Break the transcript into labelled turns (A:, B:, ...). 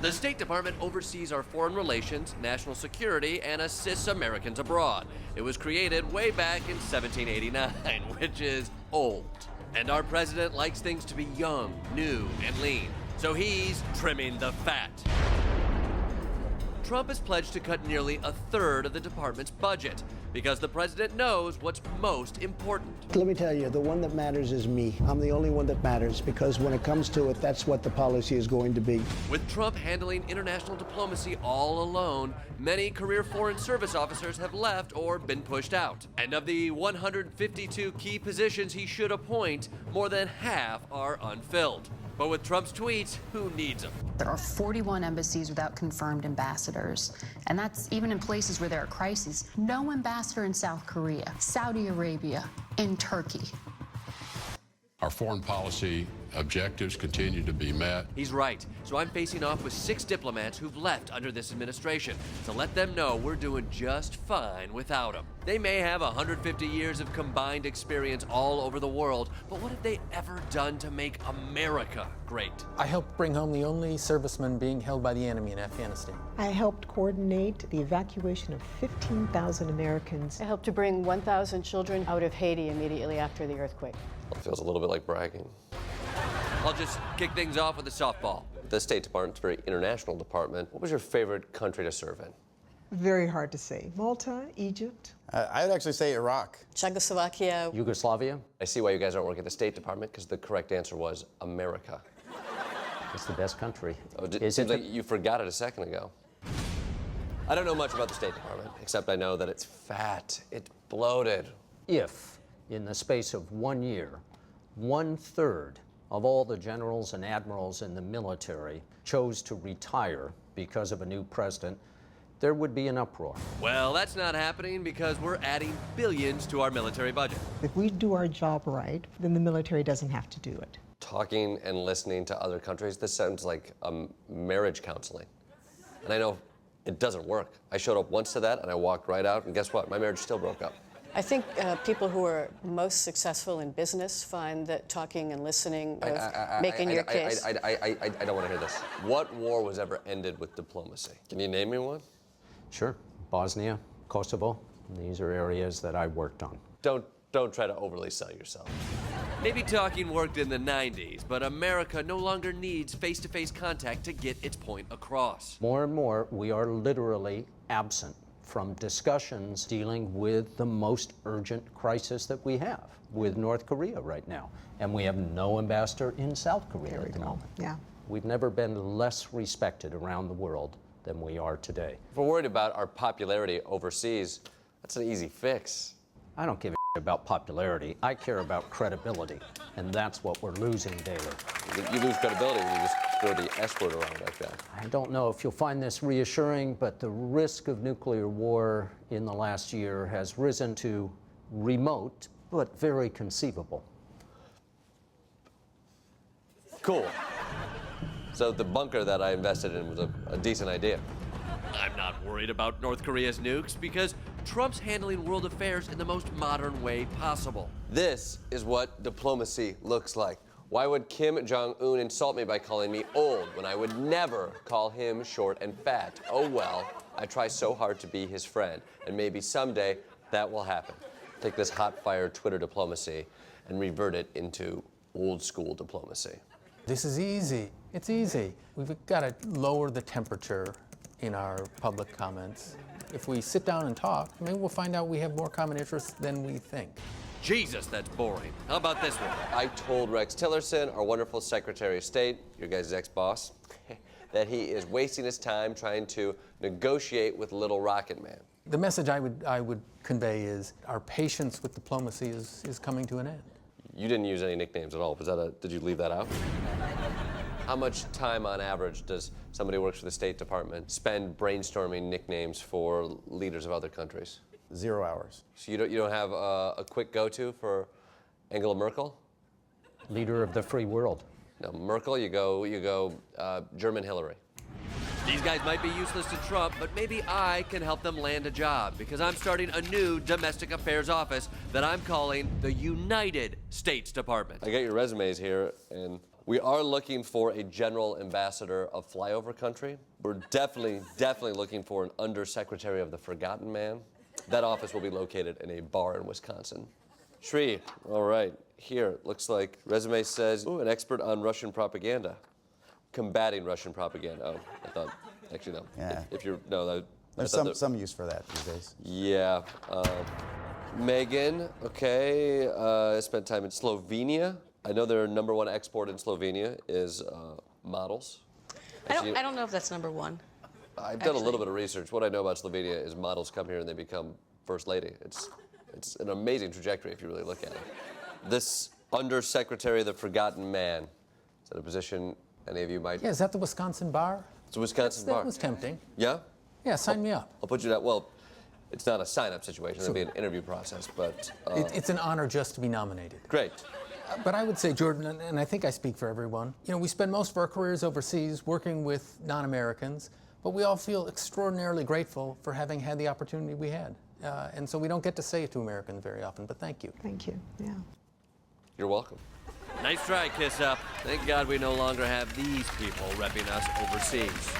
A: The State Department oversees our foreign relations, national security, and assists Americans abroad. It was created way back in 1789, which is old. And our president likes things to be young, new, and lean. So he's trimming the fat. Trump has pledged to cut nearly a third of the department's budget because the president knows what's most important.
B: Let me tell you, the one that matters is me. I'm the only one that matters because when it comes to it, that's what the policy is going to be.
A: With Trump handling international diplomacy all alone, many career foreign service officers have left or been pushed out. And of the 152 key positions he should appoint, more than half are unfilled. But with Trump's tweets, who needs them?
C: There are 41 embassies without confirmed ambassadors, and that's even in places where there are crises. No ambassador in South Korea, Saudi Arabia, in Turkey.
D: Our foreign policy objectives continue to be met.
A: He's right. So I'm facing off with 6 diplomats who've left under this administration to let them know we're doing just fine without them. They may have 150 years of combined experience all over the world, but what have they ever done to make America great?
E: I helped bring home the only serviceman being held by the enemy in Afghanistan.
F: I helped coordinate the evacuation of 15,000 Americans.
G: I helped to bring 1,000 children out of Haiti immediately after the earthquake.
H: It feels a little bit like bragging.
A: I'll just kick things off with a softball.
H: The State Department's a very international department. What was your favorite country to serve in?
F: Very hard to say. Malta, Egypt.
I: I would actually say Iraq.
G: Czechoslovakia.
J: Yugoslavia.
H: I see why you guys aren't working at the State Department, because the correct answer was America.
J: It's the best country.
H: Oh, it seems like you forgot it a second ago. I don't know much about the State Department, except I know that it's fat, it's bloated.
J: If, in the space of 1 year, 1/3 of all the generals and admirals in the military chose to retire because of a new president, there would be an uproar.
A: Well, that's not happening because we're adding billions to our military budget.
F: If we do our job right, then the military doesn't have to do it.
H: Talking and listening to other countries, this sounds like marriage counseling. And I know it doesn't work. I showed up once to that and I walked right out, and guess what? My marriage still broke up.
G: I think people who are most successful in business find that talking and listening, making your case.
H: I don't want to hear this. What war was ever ended with diplomacy? Can you name me one?
J: Sure. Bosnia, Kosovo, these are areas that I worked on.
H: Don't try to overly sell yourself.
A: Maybe talking worked in the 90s, but America no longer needs face-to-face contact to get its point across.
J: More and more, we are literally absent from discussions dealing with the most urgent crisis that we have with North Korea right now. And we have no ambassador in South Korea at the moment.
F: Yeah.
J: We've never been less respected around the world than we are today.
H: If we're worried about our popularity overseas, that's an easy fix.
J: I don't give a shit about popularity. I care about credibility, and that's what we're losing daily.
H: You lose credibility when you just throw the S word around like that.
J: I don't know if you'll find this reassuring, but the risk of nuclear war in the last year has risen to remote, but very conceivable.
H: Cool. So the bunker that I invested in was a decent idea.
A: I'm not worried about North Korea's nukes because Trump's handling world affairs in the most modern way possible.
H: This is what diplomacy looks like. Why would Kim Jong-un insult me by calling me old when I would never call him short and fat? Oh well, I try so hard to be his friend, and maybe someday that will happen. Take this hot-fire Twitter diplomacy and revert it into old-school diplomacy.
E: This is easy. It's easy. We've got to lower the temperature in our public comments. If we sit down and talk, maybe we'll find out we have more common interests than we think.
A: Jesus, that's boring. How about this one?
H: I told Rex Tillerson, our wonderful Secretary of State, your guys' ex-boss, that he is wasting his time trying to negotiate with Little Rocket Man.
E: The message I would convey is our patience with diplomacy is coming to an end.
H: You didn't use any nicknames at all. Did you leave that out? How much time on average does somebody who works for the State Department spend brainstorming nicknames for leaders of other countries?
I: 0 hours.
H: So you don't have a quick go-to for Angela Merkel?
J: Leader of the free world.
H: No, Merkel, you go German Hillary.
A: These guys might be useless to Trump, but maybe I can help them land a job because I'm starting a new domestic affairs office that I'm calling the United States Department.
H: I got your resumes here, and We are looking for a general ambassador of flyover country. We're definitely looking for an undersecretary of the forgotten man. That office will be located in a bar in Wisconsin. Shri, all right, here, looks like resume says, ooh, an expert on Russian propaganda. Combating Russian propaganda. Oh, I thought, actually, no.
I: Yeah.
H: If you're, no,
I: There's some use for that these days.
H: yeah. Megan, okay, spent time in Slovenia. I know their #1 export in Slovenia is models.
G: I don't know if that's #1.
H: I've done a little bit of research. What I know about Slovenia is models come here and they become first lady. It's an amazing trajectory if you really look at it. This undersecretary of the forgotten man, is that a position any of you might?
E: Yeah, is that the Wisconsin bar?
H: It's a Wisconsin bar.
E: That was tempting.
H: Yeah?
E: Yeah, sign me up.
H: I'll put you down. Well, it's not a sign-up situation. It'll be an interview process, but...
E: It's an honor just to be nominated.
H: Great.
E: But I would say, Jordan, and I think I speak for everyone, you know, we spend most of our careers overseas working with non-Americans, but we all feel extraordinarily grateful for having had the opportunity we had. And so we don't get to say it to Americans very often, but thank you.
F: Thank you. Yeah.
H: You're welcome.
A: Nice try, Kiss Up. Thank God we no longer have these people repping us overseas.